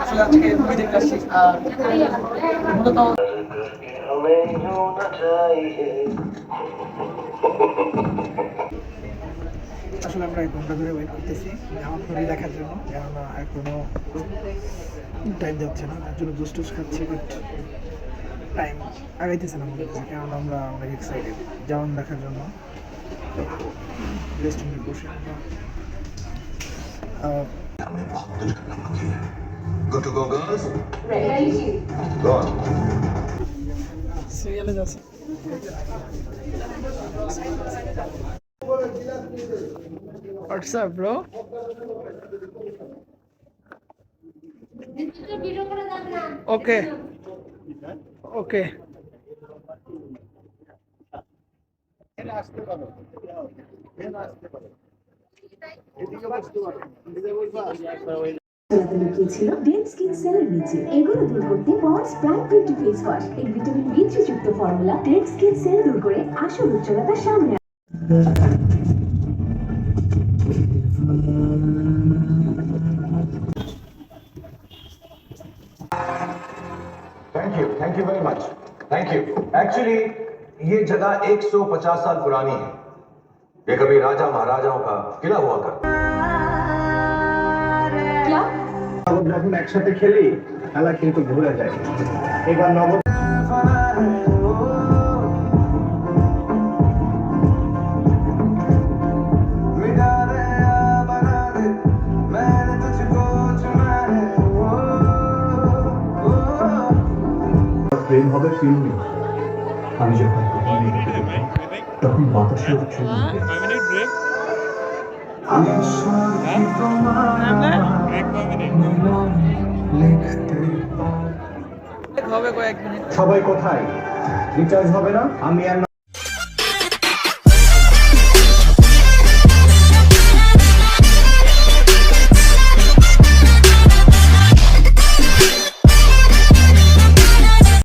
আসলে আজকে মুভি দেখতে আসছি আর মূলত আসলে আমরা 1 ঘন্টা ধরে ওয়েট করতেছি আমার মুভি দেখার জন্য, কেননা এখনো টাইম যাচ্ছে না, তার জন্য জুস টুস খাচ্ছি, বাট টাইম আগাইতেছে না মনে হচ্ছে, কেননা আমরা অনেক এক্সাইটেড যেমন দেখার জন্য। রেস্টুরেন্টে বসে আমরা Good to go, girls? Ready. Go on. সিরিয়ালে যাচ্ছে। What's up, bro? Okay. Okay. লুকিয়েছিল ডেড স্কিন সেলের নিচে। এগুলো দূর করতে Pond's prime beauty face wash, এই ভিটামিন বি3 যুক্ত ফর্মুলা ডেড স্কিন সেল দূর করে আসল উজ্জ্বলতা সামনে। Thank you very much. Thank you. Actually, ये जगह 150 साल पुरानी है। ये कभी राजा महाराजाओं का किला हुआ करता। क्या? যখন একসাথে খেলি খেলা কিন্তু ভুলে যায়। এবার নগদ প্রেম হবে ফিল্মে। আমি যখন তখন বাতাসের চুলবে। হবে কয়েক মিনিট। সবাই কোথায়? রিচার্জ হবে না? আমি আর